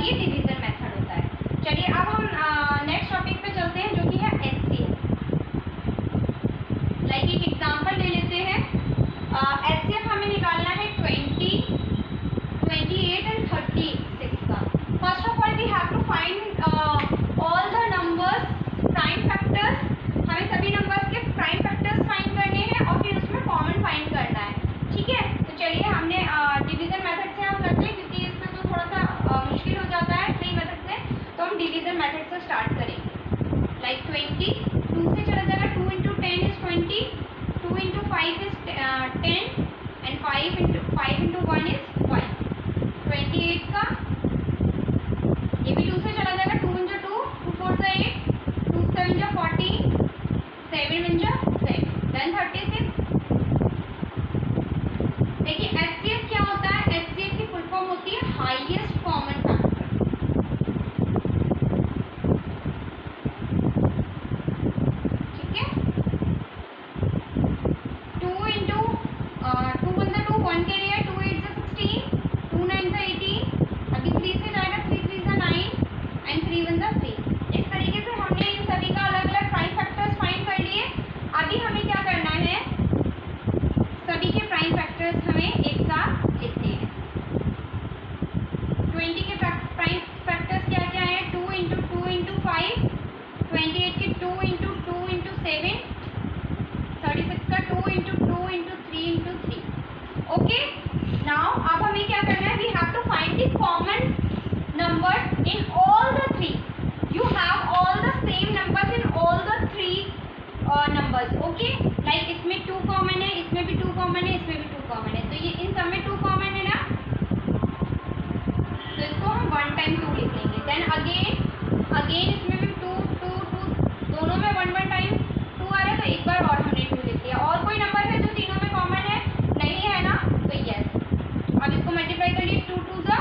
ये division method होता है। चलिए अब हम नेक्स्ट टॉपिक पे चलते हैं जो कि है एचसीएफ। लाइक एक एग्जांपल ले लेते हैं। एचसीएफ हमें निकालना है 20, 28 एंड 36 का। First of all we have to find all the numbers prime factors. हमें सभी नंबर्स के प्राइम फैक्टर्स फाइंड करने हैं और फिर उसमें कॉमन फाइंड करना है, ठीक है। तो चलिए हमने डिवीजन मेथड से हम करते हैं क्योंकि इसमें तो थोड़ा सा मुश्किल हो जाता है ट्री मेथड से, तो हम डिवीजन मेथड से स्टार्ट करेंगे। लाइक 20 2 से चला जाएगा, 2 into 10 is 20, 2 into 5 is 10 and 5 into 1 is 5। 28 का ये भी 2 से चला जाएगा, 2 इंटू 2, 2 4 से 8, 2 7 जा 40, 7 1 जा 7, देन 36। देखिए एचसीएफ क्या होता है, एचसीएफ की फुल फॉर्म होती है हाईएस्ट कॉमन फैक्टर, ठीक है। 2 इंटू 2 1 जा 2, 1 के लिए 2 8 जा 16, 2 9 जा 18, अभी 3 से जाएगा, 3 3 जा 9 एंड 3 1 जा 3। इस तरीके से हमने इन सभी का अलग अलग प्राइम फैक्टर्स फाइंड कर लिए। अभी हमें क्या करना है, सभी के प्राइम फैक्टर्स हमें एक साथ लिखने हैं। 20 के प्राइम फैक्टर्स क्या क्या है, 2 इंटू 2 इंटू 5, 28 के 2 इंटू 2 इंटू 7, 36 का 2 into 2 into 3 into 3। Okay, now अब हमें क्या करना है, we have to find the common numbers in all the three. You have all the same numbers in all the three numbers, okay. Like इसमें 2 common है, इसमें भी 2 कॉमन है, इसमें भी 2 कॉमन है, तो ये इन सब में 2 कॉमन है ना, तो इसको हम 1 टाइम 2 लिख लेंगे। देन अगेन इसमें भी 2 2 2, दोनों में 1 1 टाइम 2 आ रहा है, तो एक बार और हमने 2 लिख लिया। और कोई नंबर है जो तीनों में कॉमन है, नहीं है ना, तो यस। अब इसको मल्टीप्लाई करिए, 2 2 जा